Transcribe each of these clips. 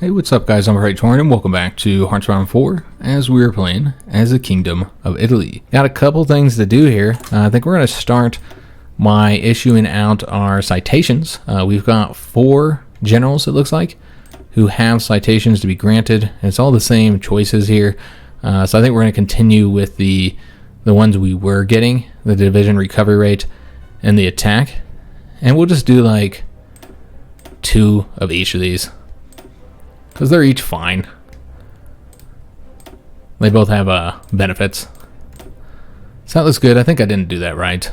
Hey, what's up guys, I'm Praetorian and welcome back to Hearts 4 as we are playing as the Kingdom of Italy. Got a couple things to do here. I think we're going to start by issuing out our citations. We've got 4 generals, it looks like, who have citations to be granted. And it's all the same choices here. So I think we're going to continue with the ones we were getting, the division recovery rate and the attack. And we'll just do like 2 of each of these, because they're each fine. They both have benefits. So that looks good. I think I didn't do that right.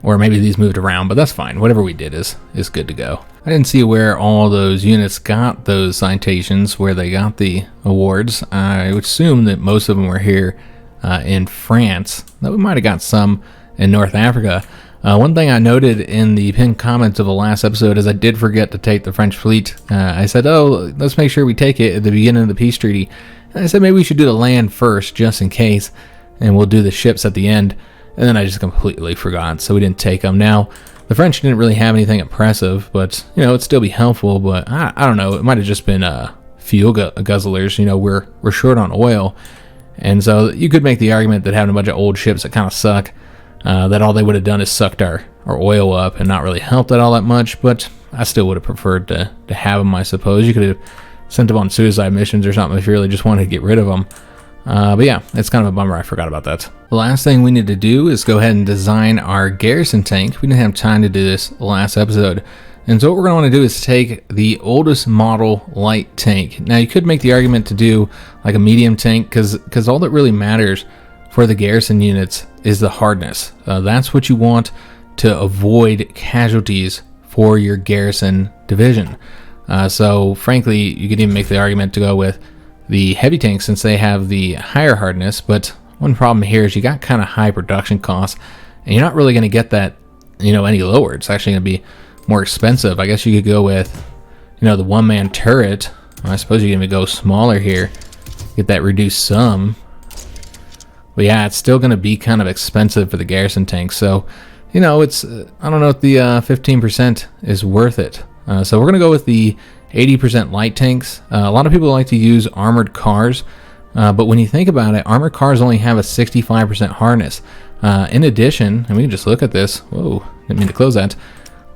Or maybe these moved around, but that's fine. Whatever we did is good to go. I didn't see where all those units got those citations, where they got the awards. I would assume that most of them were here in France. That we might have got some in North Africa. One thing I noted in the pinned comments of the last episode is I did forget to take the French fleet. I said, oh, let's make sure we take it at the beginning of the peace treaty. And I said maybe we should do the land first, just in case, and we'll do the ships at the end. And then I just completely forgot, so we didn't take them. Now, the French didn't really have anything impressive, but, you know, it'd still be helpful. But I don't know, it might have just been fuel guzzlers. You know, we're short on oil. And so you could make the argument that having a bunch of old ships that kind of suck, that all they would have done is sucked our oil up and not really helped it all that much, but I still would have preferred to have them, I suppose. You could have sent them on suicide missions or something if you really just wanted to get rid of them. But yeah, it's kind of a bummer I forgot about that. The last thing we need to do is go ahead and design our garrison tank. We didn't have time to do this last episode. And so what we're going to want to do is take the oldest model light tank. Now you could make the argument to do like a medium tank, because all that really matters for the garrison units is the hardness. That's what you want to avoid casualties for your garrison division. So frankly, you could even make the argument to go with the heavy tanks since they have the higher hardness. But one problem here is you got kind of high production costs, and you're not really going to get that, you know, any lower. It's actually going to be more expensive. I guess you could go with, you know, the one-man turret. I suppose you can even go smaller here, get that reduced sum. But yeah, it's still going to be kind of expensive for the garrison tanks. So, you know, it's I don't know if the 15% is worth it. So we're going to go with the 80% light tanks. A lot of people like to use armored cars. But when you think about it, armored cars only have a 65% hardness. In addition, and we can just look at this. Whoa, didn't mean to close that.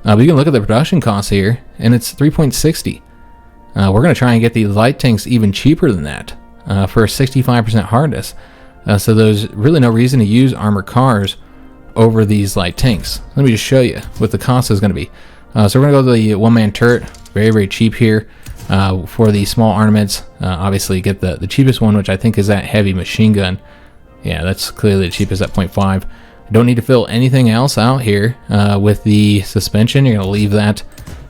But you can look at the production costs here, and it's 3.60. We're going to try and get the light tanks even cheaper than that for a 65% hardness. So there's really no reason to use armored cars over these light tanks. Let me just show you what the cost is going to be. So we're going to go to the one-man turret. Very, very cheap here. For the small armaments, obviously get the cheapest one, which I think is that heavy machine gun. Yeah, that's clearly the cheapest at 0.5. Don't need to fill anything else out here. With the suspension, you're going to leave that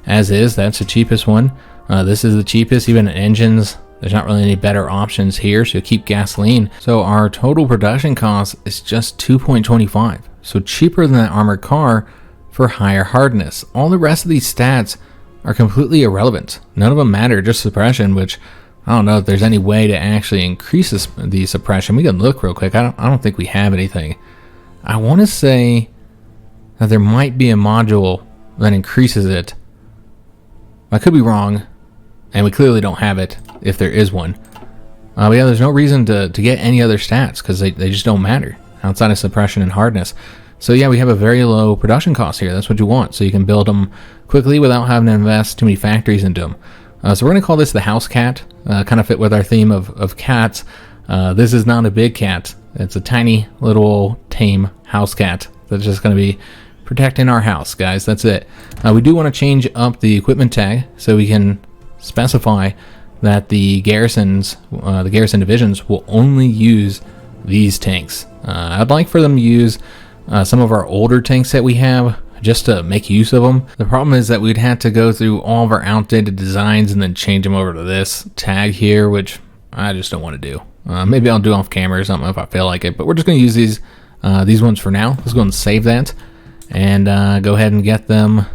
as is. That's the cheapest one. This is the cheapest, even in engines. There's not really any better options here, so keep gasoline. So our total production cost is just 2.25. So cheaper than that armored car for higher hardness. All the rest of these stats are completely irrelevant. None of them matter, just suppression, which I don't know if there's any way to actually increase the suppression. We can look real quick. I don't think we have anything. I want to say that there might be a module that increases it. I could be wrong, and we clearly don't have it if there is one. But yeah, there's no reason to get any other stats, because they just don't matter outside of suppression and hardness. So yeah, we have a very low production cost here. That's what you want, so you can build them quickly without having to invest too many factories into them. So we're going to call this the house cat. Kind of fit with our theme of cats. This is not a big cat. It's a tiny little tame house cat that's just going to be protecting our house, guys. That's it. We do want to change up the equipment tag so we can specify that the garrison divisions will only use these tanks. I'd like for them to use some of our older tanks that we have, just to make use of them. The problem is that we'd have to go through all of our outdated designs and then change them over to this tag here, which I just don't want to do. Maybe I'll do off camera or something if I feel like it, but we're just going to use these ones for now. Let's go and save that and go ahead and get them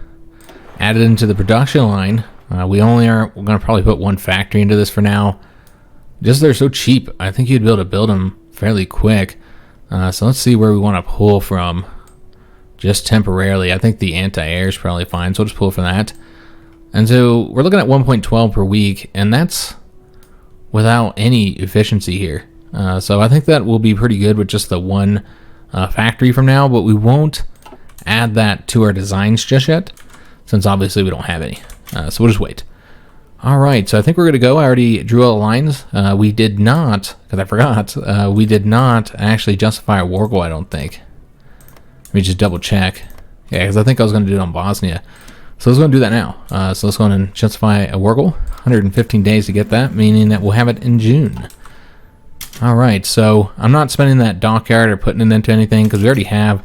added into the production line. We're going to probably put one factory into this for now. Just they're so cheap, I think you'd be able to build them fairly quick. So let's see where we want to pull from just temporarily. I think the anti-air is probably fine, so we'll just pull from that. And so we're looking at 1.12 per week, and that's without any efficiency here. So I think that will be pretty good with just the one factory from now, but we won't add that to our designs just yet, since obviously we don't have any. So we'll just wait. All right, so I think we're gonna go. I already drew all the lines. We did not, because I forgot, we did not actually justify a war goal, I don't think. Let me just double check. Yeah, because I think I was gonna do it on Bosnia. So let's go and do that now. So let's go and justify a war goal. 115 days to get that, meaning that we'll have it in June. All right, so I'm not spending that dockyard or putting it into anything because we already have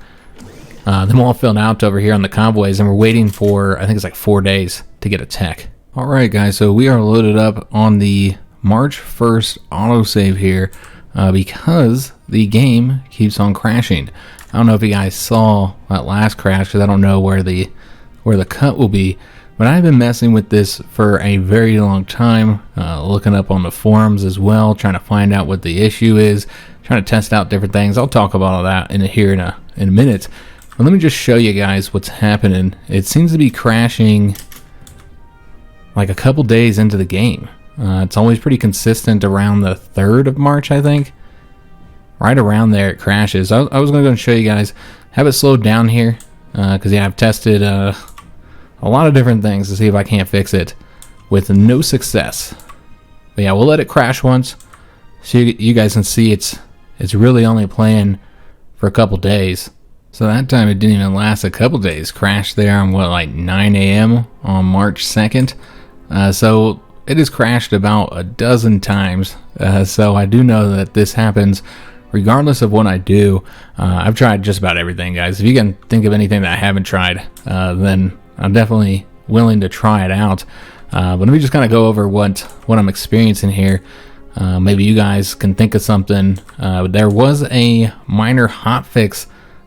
them all filled out over here on the convoys, and we're waiting for, I think it's like 4 days to get a tech. All right, guys, so we are loaded up on the March 1st autosave here because the game keeps on crashing. I don't know if you guys saw that last crash because I don't know where the cut will be, but I've been messing with this for a very long time, looking up on the forums as well, trying to find out what the issue is, trying to test out different things. I'll talk about all that in a minute. But let me just show you guys what's happening. It seems to be crashing like a couple days into the game. It's always pretty consistent around the 3rd of March, I think. Right around there it crashes. I was going to go and show you guys, have it slowed down here, because yeah, I've tested a lot of different things to see if I can't fix it with no success. But yeah, we'll let it crash once so you guys can see it's really only playing for a couple days. So that time it didn't even last a couple days. Crashed there on what, like 9 a.m. on March 2nd. So it has crashed about a dozen times. So I do know that this happens regardless of what I do. I've tried just about everything, guys. If you can think of anything that I haven't tried, then I'm definitely willing to try it out. But let me just kind of go over what I'm experiencing here. Maybe you guys can think of something. There was a minor hotfix,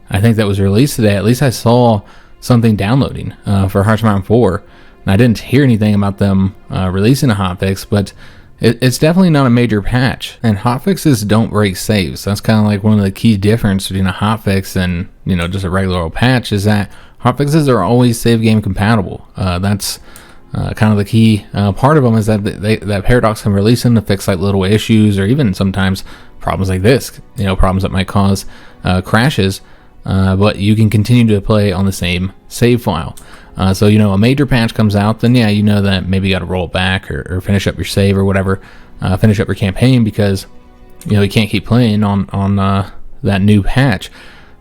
I think, that was released today. At least I saw something downloading for Hearthstone 4. And I didn't hear anything about them releasing a hotfix, but it's definitely not a major patch. And hotfixes don't break saves. That's kind of like one of the key difference between a hotfix and, you know, just a regular old patch, is that hotfixes are always save game compatible. That's kind of the key part of them, is that that Paradox can release them to fix like little issues, or even sometimes problems like this, you know, problems that might cause crashes, but you can continue to play on the same save file. So, you know, a major patch comes out, then yeah, you know that maybe you got to roll it back or finish up your save or whatever, finish up your campaign, because, you know, you can't keep playing on that new patch.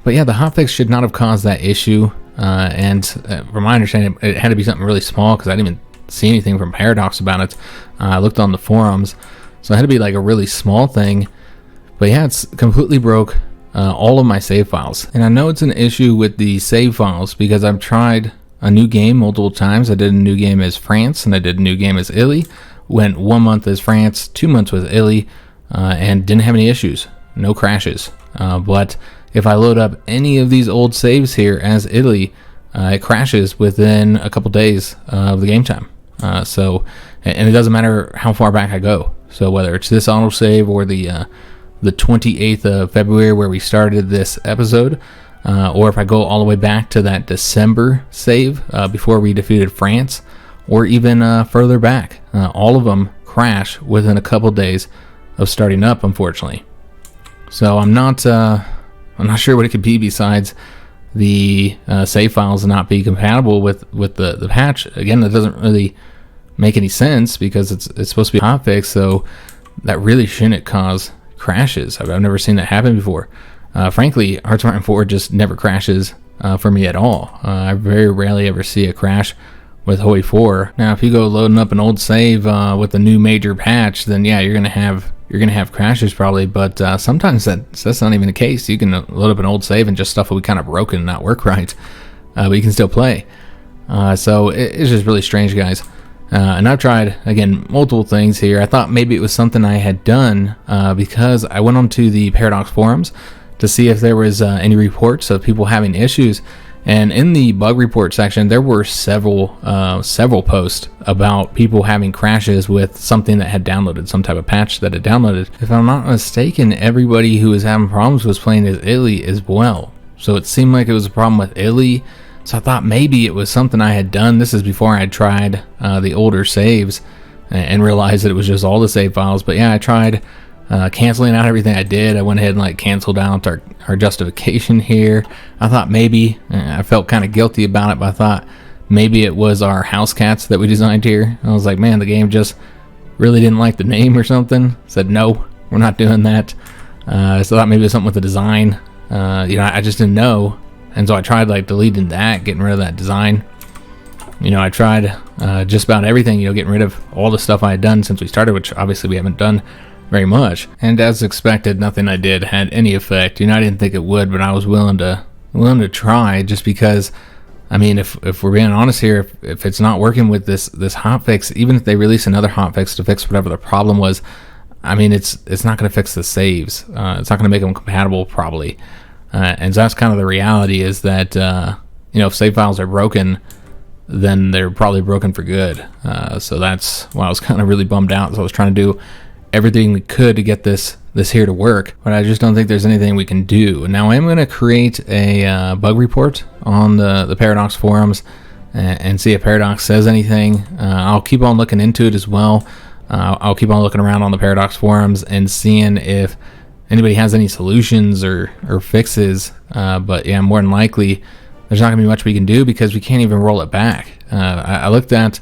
But yeah, the hotfix should not have caused that issue, and from my understanding, it had to be something really small, because I didn't even see anything from Paradox about it. I looked on the forums, so it had to be like a really small thing. But yeah, it's completely broke all of my save files. And I know it's an issue with the save files because I've tried a new game multiple times. I did a new game as France, and I did a new game as Italy. Went 1 month as France, 2 months with Italy, and didn't have any issues, no crashes. But if I load up any of these old saves here as Italy, it crashes within a couple days of the game time. So, and it doesn't matter how far back I go. So whether it's this autosave or the 28th of February where we started this episode, or if I go all the way back to that December save before we defeated France, or even further back, all of them crash within a couple days of starting up, unfortunately. So I'm not sure what it could be besides the save files not be compatible with the patch. Again, that doesn't really make any sense because it's supposed to be a hotfix, so that really shouldn't cause crashes. I've never seen that happen before. Frankly, Hearthstone 4 just never crashes for me at all. I very rarely ever see a crash with HOI4. Now, if you go loading up an old save with a new major patch, then yeah, you're gonna have crashes probably. But sometimes that's not even the case. You can load up an old save and just stuff will be kind of broken and not work right, but you can still play. So it's just really strange, guys. And I've tried, again, multiple things here. I thought maybe it was something I had done because I went onto the Paradox forums to see if there was any reports of people having issues. And in the bug report section, there were several posts about people having crashes with something that had downloaded, some type of patch that had downloaded. If I'm not mistaken, everybody who was having problems was playing as Italy as well. So it seemed like it was a problem with Italy So I thought maybe it was something I had done. This is before I had tried the older saves and realized that it was just all the save files. But yeah, I tried canceling out everything I did. I went ahead and like canceled out our justification here. I thought maybe, I felt kind of guilty about it, but I thought maybe it was our house cats that we designed here. I was like, man, the game just really didn't like the name or something. Said, no, we're not doing that. So I thought maybe it was something with the design. I just didn't know. And so I tried like deleting that, getting rid of that design. I tried just about everything, getting rid of all the stuff I had done since we started, which obviously we haven't done very much. And as expected, nothing I did had any effect. I didn't think it would, but I was willing to try, just because, if we're being honest here, if it's not working with this hotfix, even if they release another hotfix to fix whatever the problem was, it's not going to fix the saves. It's not going to make them compatible probably. And so that's kind of the reality, is that, if save files are broken, then they're probably broken for good. So that's why I was kind of really bummed out. So I was trying to do everything we could to get this here to work, but I just don't think there's anything we can do. Now I am going to create a bug report on the Paradox forums and see if Paradox says anything. I'll keep on looking into it as well. I'll keep on looking around on the Paradox forums and seeing if anybody has any solutions or fixes. But yeah, more than likely there's not gonna be much we can do, because we can't even roll it back. I looked at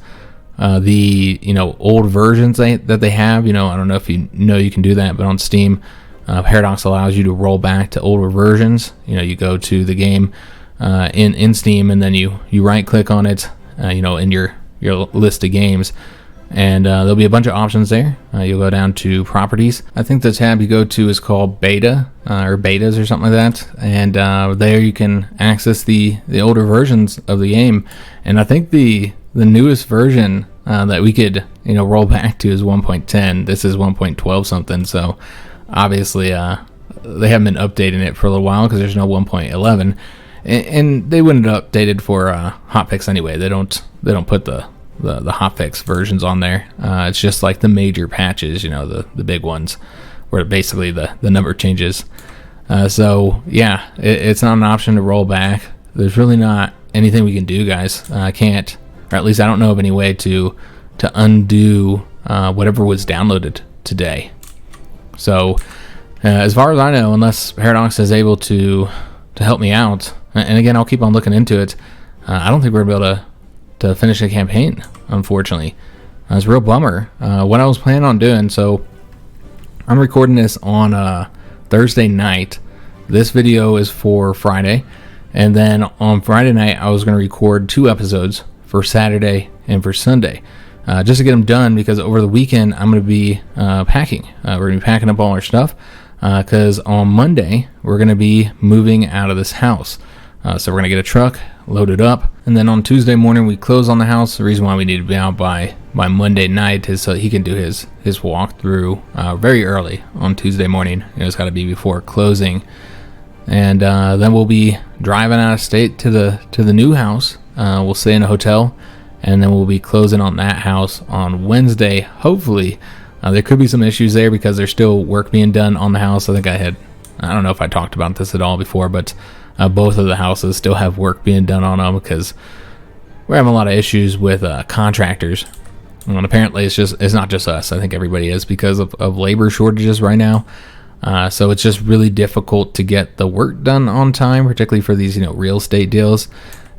the old versions that they have. I don't know if you can do that, but on Steam, Paradox allows you to roll back to older versions. You go to the game in Steam, and then you right click on it, in your list of games, and there'll be a bunch of options there. You'll go down to properties. I think the tab you go to is called beta or betas or something like that, and there you can access the older versions of the game. And I think the newest version that we could roll back to is 1.10. This is 1.12 something, so obviously they haven't been updating it for a little while, because there's no 1.11, and they wouldn't have updated for hotfix anyway. They don't put the hotfix versions on there. It's just like the major patches, the big ones, where basically the number changes. So yeah, it's not an option to roll back. There's really not anything we can do, guys. I can't, or at least I don't know of any way to undo whatever was downloaded today. So as far as I know, unless Paradox is able to help me out, and again, I'll keep on looking into it, I don't think we're going to be able to finish the campaign, unfortunately. It's a real bummer. What I was planning on doing, so I'm recording this on Thursday night. This video is for Friday, and then on Friday night I was going to record 2 episodes for Saturday and for Sunday, just to get them done, because over the weekend I'm going to be packing. We're going to be packing up all our stuff, because on Monday we're going to be moving out of this house. So we're going to get a truck, load it up, and then on Tuesday morning we close on the house. The reason why we need to be out by Monday night is so he can do his walkthrough very early on Tuesday morning. It's got to be before closing, and then we'll be driving out of state to the new house. We'll stay in a hotel, and then we'll be closing on that house on Wednesday. Hopefully, there could be some issues there because there's still work being done on the house. I don't know if I talked about this at all before, but both of the houses still have work being done on them, because we're having a lot of issues with contractors. And apparently it's not just us. I think everybody is, because of labor shortages right now. So it's just really difficult to get the work done on time, particularly for these real estate deals.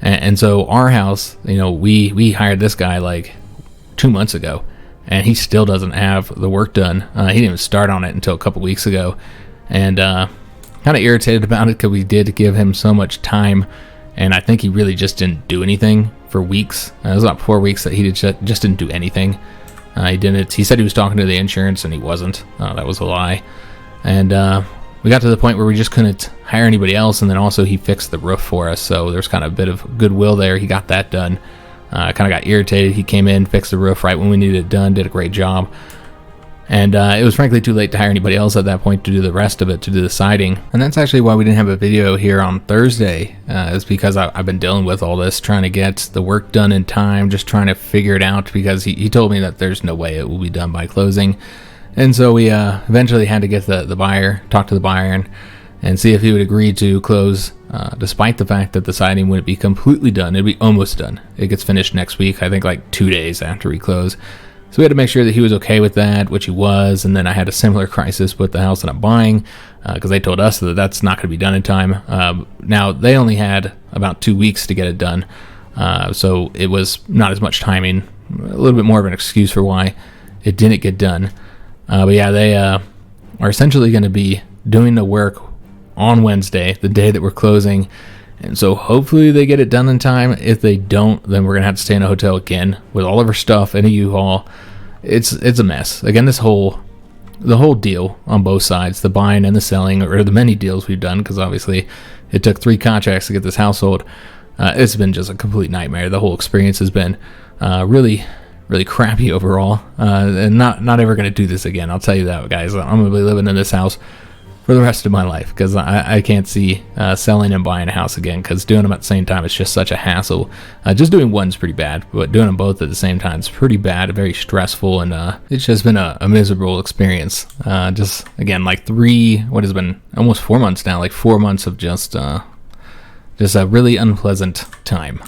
And so our house, we hired this guy like 2 months ago, and he still doesn't have the work done. He didn't even start on it until a couple weeks ago, and kind of irritated about it, because we did give him so much time, and I think he really just didn't do anything for weeks. It was about 4 weeks that he just didn't do anything. He said he was talking to the insurance, and he wasn't. That was a lie. And we got to the point where we just couldn't hire anybody else, and then also he fixed the roof for us, so there's kind of a bit of goodwill there. He got that done. I kind of got irritated. He came in, fixed the roof right when we needed it done, did a great job. And it was frankly too late to hire anybody else at that point to do the rest of it, to do the siding. And that's actually why we didn't have a video here on Thursday, is because I've been dealing with all this, trying to get the work done in time, just trying to figure it out, because he told me that there's no way it will be done by closing. And so we eventually had to get the buyer, talk to the buyer, and see if he would agree to close despite the fact that the siding wouldn't be completely done. It'd be almost done. It gets finished next week, I think like 2 days after we close. So we had to make sure that he was okay with that, which he was. And then I had a similar crisis with the house that I'm buying, because they told us that that's not going to be done in time. Now, they only had about 2 weeks to get it done, so it was not as much timing, a little bit more of an excuse for why it didn't get done. But yeah, they are essentially going to be doing the work on Wednesday, the day that we're closing. And so hopefully they get it done in time. If they don't, then we're going to have to stay in a hotel again with all of our stuff in a U-Haul. It's a mess. Again, the whole deal on both sides, the buying and the selling, or the many deals we've done, because obviously it took 3 contracts to get this household. It's been just a complete nightmare. The whole experience has been really, really crappy overall. And not ever going to do this again. I'll tell you that, guys. I'm going to be living in this house for the rest of my life, because I can't see selling and buying a house again, because doing them at the same time is just such a hassle. Just doing one's pretty bad, but doing them both at the same time is pretty bad, very stressful, and it's just been a miserable experience. Just, again, like what has been almost 4 months now, like 4 months of just a really unpleasant time.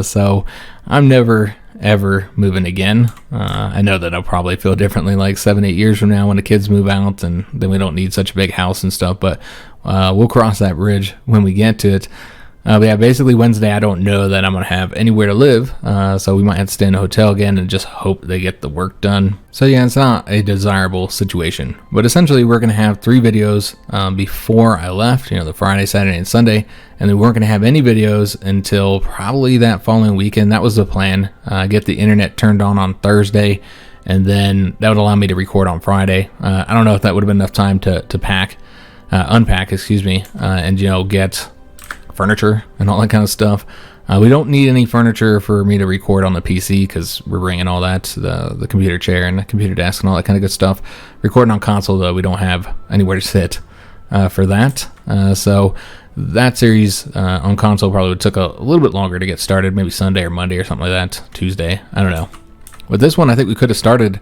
So I'm never ever moving again. I know that I'll probably feel differently like 7-8 years from now when the kids move out, and then we don't need such a big house and stuff, but we'll cross that bridge when we get to it. But yeah, basically Wednesday I don't know that I'm going to have anywhere to live, so we might have to stay in a hotel again and just hope they get the work done. So yeah, it's not a desirable situation, but essentially we're going to have 3 videos before I left, the Friday, Saturday, and Sunday, and then we weren't going to have any videos until probably that following weekend. That was the plan. Get the internet turned on Thursday, and then that would allow me to record on Friday. I don't know if that would have been enough time to unpack, and get furniture and all that kind of stuff. We don't need any furniture for me to record on the PC, because we're bringing all that, the computer chair and the computer desk and all that kind of good stuff. Recording on console, though, we don't have anywhere to sit for that. So that series on console probably took a little bit longer to get started, maybe Sunday or Monday or something like that, Tuesday, I don't know. With this one, I think we could have started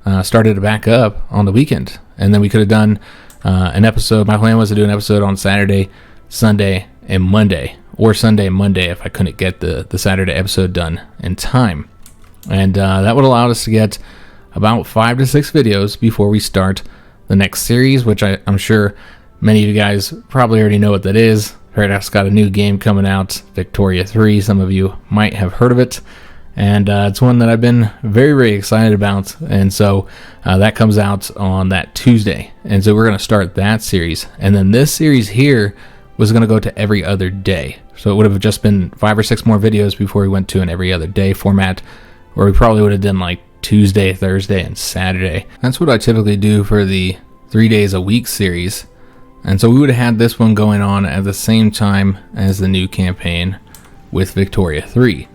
to back up on the weekend, and then we could have done an episode. My plan was to do an episode on Saturday, Sunday, and Monday, or Sunday and Monday if I couldn't get the Saturday episode done in time. And that would allow us to get about 5 to 6 videos before we start the next series, which I'm sure many of you guys probably already know what that is. Paradox got a new game coming out, Victoria 3. Some of you might have heard of it, and it's one that I've been very, very excited about. And so that comes out on that Tuesday, and so we're going to start that series. And then this series here was going to go to every other day. So it would have just been 5 or 6 more videos before we went to an every other day format, where we probably would have done like Tuesday, Thursday, and Saturday. That's what I typically do for the 3 days a week series. And so we would have had this one going on at the same time as the new campaign with Victoria 3.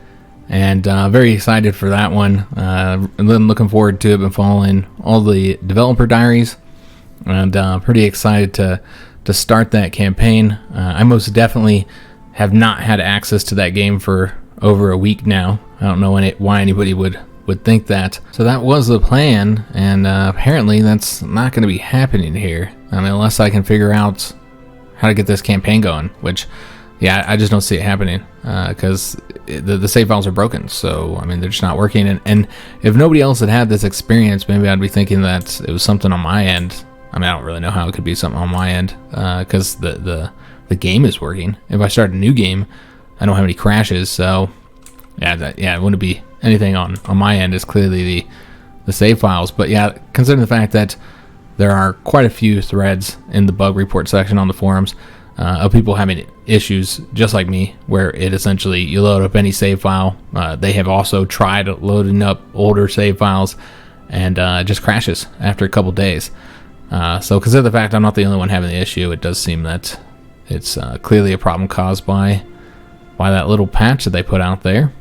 And very excited for that one. And then looking forward to it. Been following all the developer diaries, and pretty excited to start that campaign. I most definitely have not had access to that game for over a week now. I don't know why anybody would think that. So that was the plan, and apparently that's not going to be happening here. I mean, unless I can figure out how to get this campaign going, which, yeah, I just don't see it happening, because the save files are broken. So, I mean, they're just not working. And if nobody else had this experience, maybe I'd be thinking that it was something on my end. I mean, I don't really know how it could be something on my end, because the game is working. If I start a new game, I don't have any crashes, so it wouldn't be anything on my end. It's clearly the save files. But yeah, considering the fact that there are quite a few threads in the bug report section on the forums of people having issues just like me, where it essentially, you load up any save file. They have also tried loading up older save files, and it just crashes after a couple days. So consider the fact I'm not the only one having the issue. It does seem that it's clearly a problem caused by that little patch that they put out there,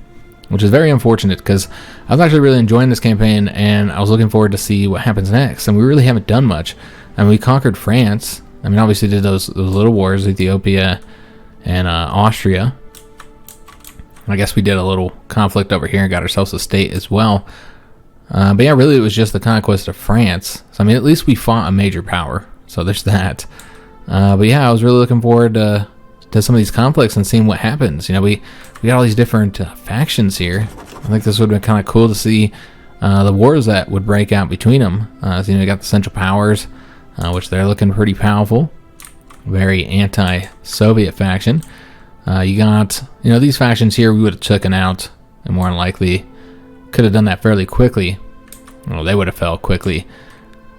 which is very unfortunate, because I was actually really enjoying this campaign, and I was looking forward to see what happens next. And we really haven't done much. I mean, we conquered France. I mean, obviously did those little wars, Ethiopia and Austria. I guess we did a little conflict over here and got ourselves a state as well. But yeah, really it was just the conquest of France. So I mean, at least we fought a major power, so there's that. But yeah, I was really looking forward to to some of these conflicts and seeing what happens. You know, we got all these different factions here. I think this would have been kind of cool to see the wars that would break out between them. So, you know, you got the Central Powers, which they're looking pretty powerful. Very anti-Soviet faction. You got, you know, these factions here we would have taken out, and more than likely could have done that fairly quickly. Well, they would have fell quickly.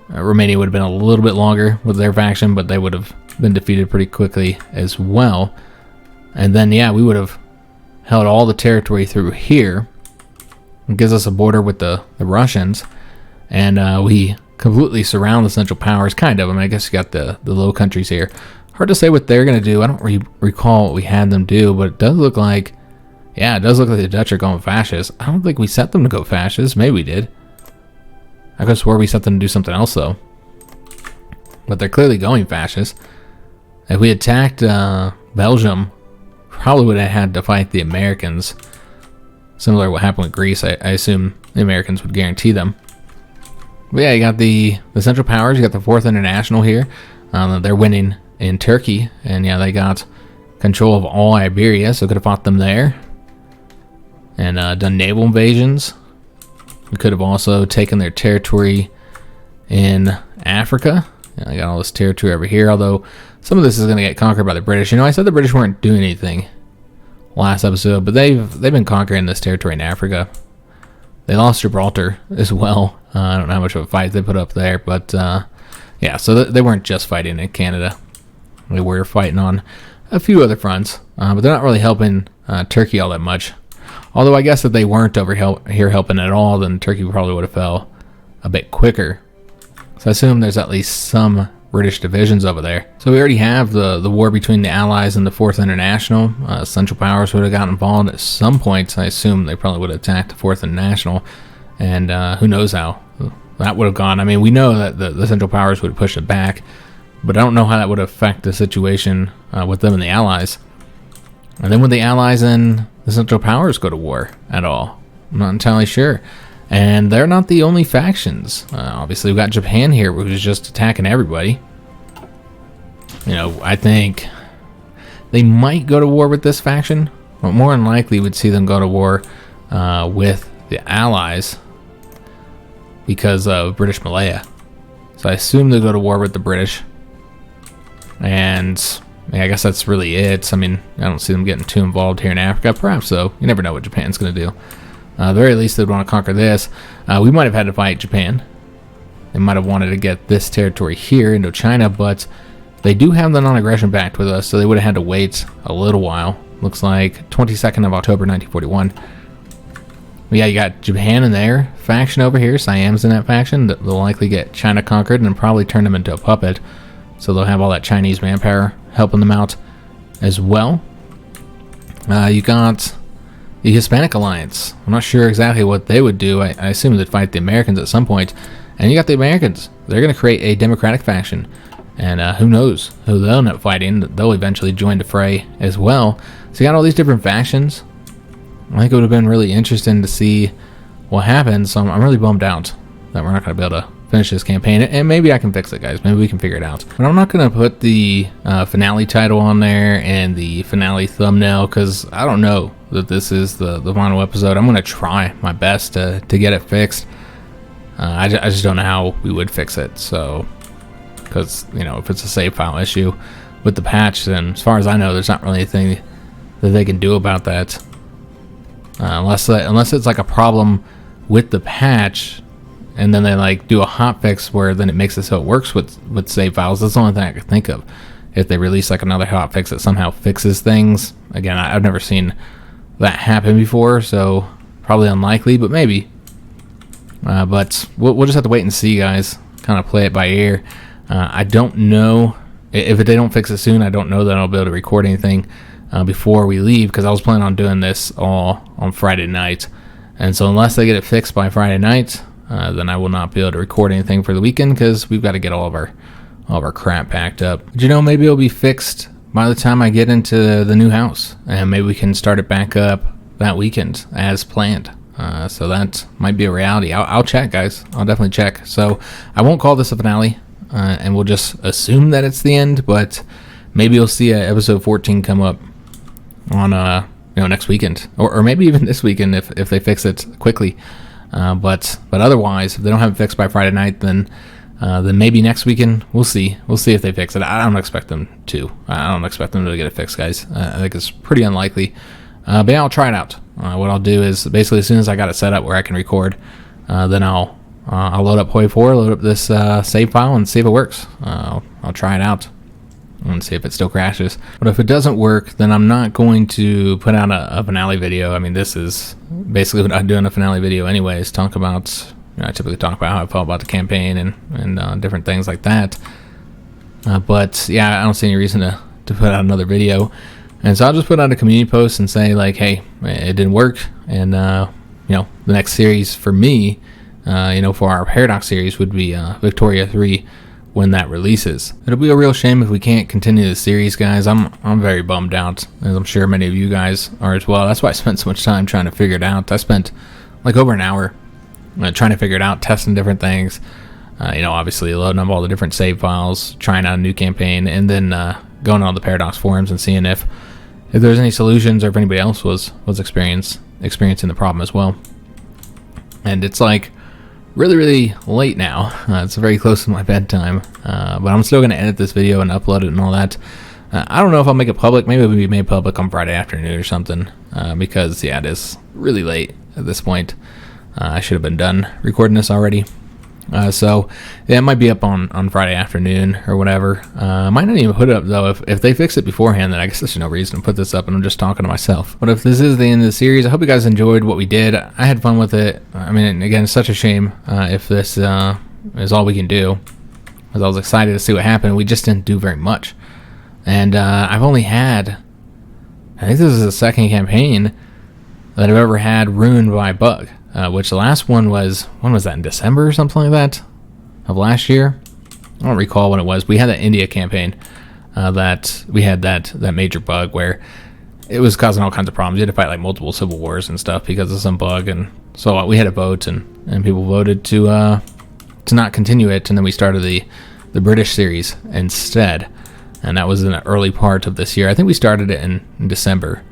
Romania would have been a little bit longer with their faction, but they would have been defeated pretty quickly as well. And then, yeah, we would have held all the territory through here. It gives us a border with the Russians, and we completely surround the Central Powers, kind of. I mean, I guess you got the Low Countries here. Hard to say what they're going to do. I don't recall what we had them do, but it does look like, yeah, it does look like the Dutch are going fascist. I don't think we set them to go fascist. Maybe we did. I could swear we set them to do something else, though. But they're clearly going fascist. If we attacked Belgium, probably would have had to fight the Americans. Similar to what happened with Greece, I assume the Americans would guarantee them. But yeah, you got the Central Powers, you got the Fourth International here. They're winning in Turkey, and yeah, they got control of all Iberia, so could have fought them there. And done naval invasions. We could have also taken their territory in Africa. Yeah, I got all this territory over here, although some of this is going to get conquered by the British. You know, I said the British weren't doing anything last episode, but they've been conquering this territory in Africa. They lost Gibraltar as well. I don't know how much of a fight they put up there, but yeah, so they weren't just fighting in Canada. They were fighting on a few other fronts, but they're not really helping Turkey all that much. Although I guess if they weren't over here helping at all, then Turkey probably would have fell a bit quicker. So I assume there's at least some British divisions over there. So we already have the war between the Allies and the Fourth International. Central Powers would have gotten involved at some point. I assume they probably would have attacked the Fourth International. And who knows how that would have gone. I mean, we know that the Central Powers would have pushed it back, but I don't know how that would affect the situation with them and the Allies. And then would the Allies and the Central Powers go to war at all? I'm not entirely sure. And they're not the only factions. Obviously, we've got Japan here, which is just attacking everybody. You know, I think they might go to war with this faction, but more than likely would see them go to war with the Allies because of British Malaya. So I assume they go to war with the British. And yeah, I guess that's really it. I mean, I don't see them getting too involved here in Africa. Perhaps so. You never know what Japan's going to do. At the very least, they'd want to conquer this. We might have had to fight Japan. They might have wanted to get this territory here, Indochina, but they do have the non-aggression pact with us, so they would have had to wait a little while. Looks like 22nd of October, 1941. But yeah, you got Japan in their faction over here. Siam's in that faction. They'll likely get China conquered and probably turn them into a puppet. So they'll have all that Chinese manpower helping them out as well. You got the Hispanic Alliance. I'm not sure exactly what they would do. I assume they'd fight the Americans at some point. And you got the Americans. They're going to create a Democratic faction. And who knows who they'll end up fighting. They'll eventually join the fray as well. So you got all these different factions. I think it would have been really interesting to see what happens. So I'm really bummed out that we're not going to be able to finish this campaign. And maybe I can fix it, guys. Maybe we can figure it out. But I'm not going to put the finale title on there and the finale thumbnail because I don't know that this is the final episode. I'm going to try my best to get it fixed. I just don't know how we would fix it. So, because, you know, if it's a save file issue with the patch, then as far as I know, there's not really anything that they can do about that. Unless it's like a problem with the patch, and then they like do a hotfix where then it makes it so it works with save files. That's the only thing I could think of. If they release like another hotfix that somehow fixes things. Again, I've never seen that happen before, so probably unlikely, but maybe. But we'll just have to wait and see, guys. Kind of play it by ear. I don't know if they don't fix it soon. I don't know that I'll be able to record anything before we leave, because I was planning on doing this all on Friday night. And so unless they get it fixed by Friday night, then I will not be able to record anything for the weekend, because we've got to get all of our crap packed up. But, you know, maybe it'll be fixed by the time I get into the new house, and maybe we can start it back up that weekend as planned. So that might be a reality. I'll check, guys. I'll definitely check. So I won't call this a finale, and we'll just assume that it's the end, but maybe you'll see episode 14 come up on next weekend, or maybe even this weekend if they fix it quickly. But otherwise, if they don't have it fixed by Friday night, then maybe next weekend we'll see if they fix it. I don't expect them to. I don't expect them to get it fixed, guys. I think it's pretty unlikely. But yeah, I'll try it out. What I'll do is basically as soon as I got it set up where I can record, then I'll load up HOI4, load up this save file, and see if it works. I'll try it out and see if it still crashes. But if it doesn't work, then I'm not going to put out a finale video. I mean, this is basically what I do in a finale video anyways. Talk about, I typically talk about how I felt about the campaign and different things like that. But yeah, I don't see any reason to put out another video. And so I'll just put out a community post and say like, hey, it didn't work. And, the next series for me, for our Paradox series would be Victoria 3 when that releases. It'll be a real shame if we can't continue the series, guys. I'm very bummed out, as I'm sure many of you guys are as well. That's why I spent so much time trying to figure it out. I spent like over an hour trying to figure it out, testing different things. Obviously loading up all the different save files, trying out a new campaign, and then going on the Paradox forums and seeing if there's any solutions or if anybody else was experiencing the problem as well. And it's like really, really late now. It's very close to my bedtime, but I'm still going to edit this video and upload it and all that. I don't know if I'll make it public. Maybe it'll be made public on Friday afternoon or something, because yeah, it is really late at this point. I should have been done recording this already. So yeah, it might be up on Friday afternoon or whatever. I might not even put it up though. If they fix it beforehand, then I guess there's no reason to put this up and I'm just talking to myself. But if this is the end of the series, I hope you guys enjoyed what we did. I had fun with it. I mean, again, it's such a shame if this is all we can do, because I was excited to see what happened. We just didn't do very much. And I've only had, I think this is the second campaign that I've ever had ruined by bug. Which the last one was, when was that, in December or something like that of last year? I don't recall when it was. We had that India campaign that we had that major bug where it was causing all kinds of problems. You had to fight like multiple civil wars and stuff because of some bug, and so we had a vote and people voted to not continue it, and then we started the British series instead, and that was in the early part of this year. I think we started it in December,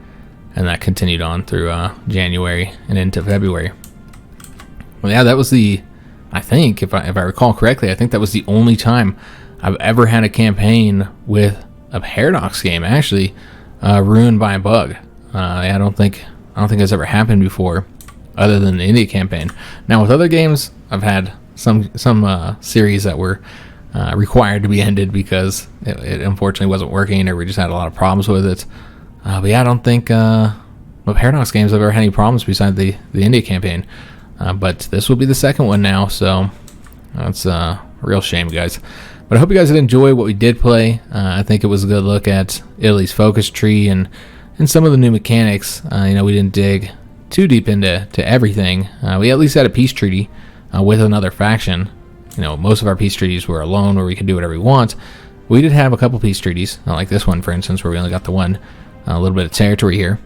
and that continued on through January and into February. Well, yeah, that was I think, if I recall correctly, I think that was the only time I've ever had a campaign with a Paradox game actually ruined by a bug. I don't think it's ever happened before, other than the India campaign. Now with other games, I've had some series that were required to be ended because it unfortunately wasn't working, or we just had a lot of problems with it. But yeah, I don't think Paradox games have ever had any problems besides the India campaign. But this will be the second one now, so that's a real shame, guys. But I hope you guys did enjoy what we did play. I think it was a good look at Italy's focus tree and some of the new mechanics. We didn't dig too deep into everything. We at least had a peace treaty with another faction. Most of our peace treaties were alone, where we could do whatever we want. We did have a couple peace treaties, like this one, for instance, where we only got the one. A little bit of territory here.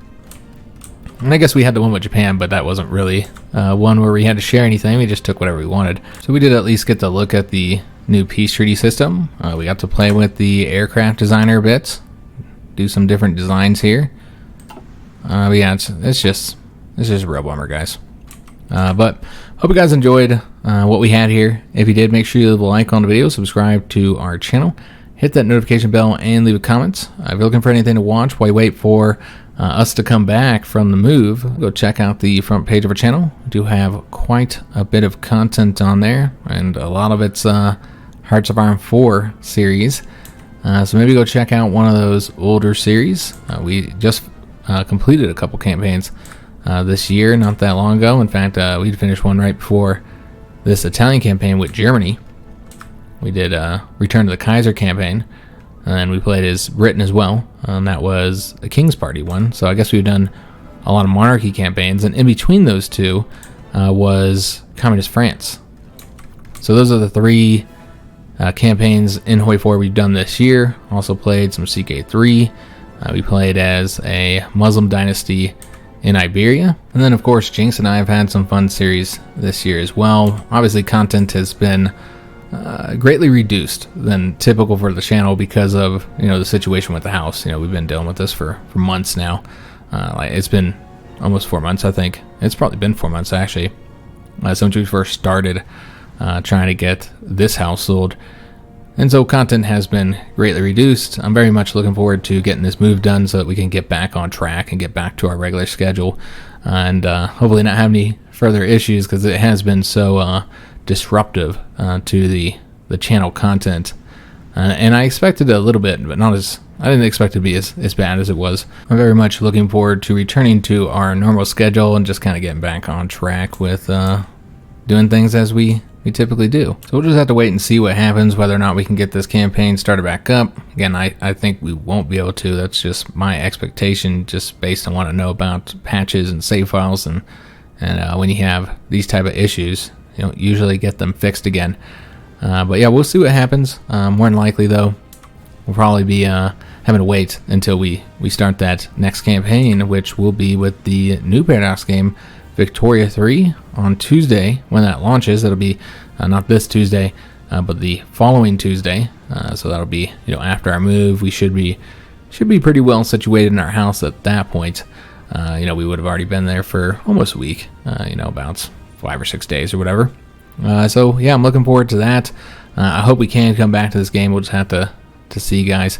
And I guess we had the one with Japan, but that wasn't really one where we had to share anything. We just took whatever we wanted. So we did at least get to look at the new peace treaty system. We got to play with the aircraft designer a bit, do some different designs here. But yeah, it's just a real bummer, guys. But hope you guys enjoyed what we had here. If you did, make sure you leave a like on the video, subscribe to our channel, hit that notification bell, and leave a comment. If you're looking for anything to watch while you wait for us to come back from the move, go check out the front page of our channel. We do have quite a bit of content on there, and a lot of it's Hearts of Iron 4 series. So maybe go check out one of those older series. We just completed a couple campaigns this year, not that long ago. In fact, we finished one right before this Italian campaign with Germany. We did Return to the Kaiser campaign, and we played as Britain as well. That was a King's Party one, so I guess we've done a lot of monarchy campaigns, and in between those two was Communist France. So those are the three campaigns in HOI4 we've done this year. Also played some CK3. We played as a Muslim dynasty in Iberia, and then of course Jinx and I have had some fun series this year as well. Obviously content has been greatly reduced than typical for the channel because of, you know, the situation with the house. You know, we've been dealing with this for months now. Like, it's been almost 4 months, I think. It's probably been 4 months, actually, since we first started trying to get this house sold. And so content has been greatly reduced. I'm very much looking forward to getting this move done so that we can get back on track and get back to our regular schedule, and hopefully not have any further issues, because it has been so disruptive to the channel content. And I expected a little bit, but not as, I didn't expect it to be as bad as it was. I'm very much looking forward to returning to our normal schedule and just kind of getting back on track with doing things as we typically do. So we'll just have to wait and see what happens, whether or not we can get this campaign started back up. Again, I think we won't be able to. That's just my expectation, just based on what I know about patches and save files, and when you have these type of issues, you don't usually get them fixed again. But yeah, we'll see what happens. More than likely, though, we'll probably be having to wait until we start that next campaign, which will be with the new Paradox game, Victoria 3, on Tuesday when that launches. That'll be not this Tuesday, but the following Tuesday. So that'll be, you know, after our move. We should be pretty well situated in our house at that point. You know, we would have already been there for almost a week. You know, about 5 or 6 days or whatever. So yeah, I'm looking forward to that. I hope we can come back to this game. We'll just have to see you guys.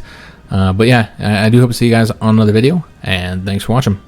But yeah, I do hope to see you guys on another video, and thanks for watching.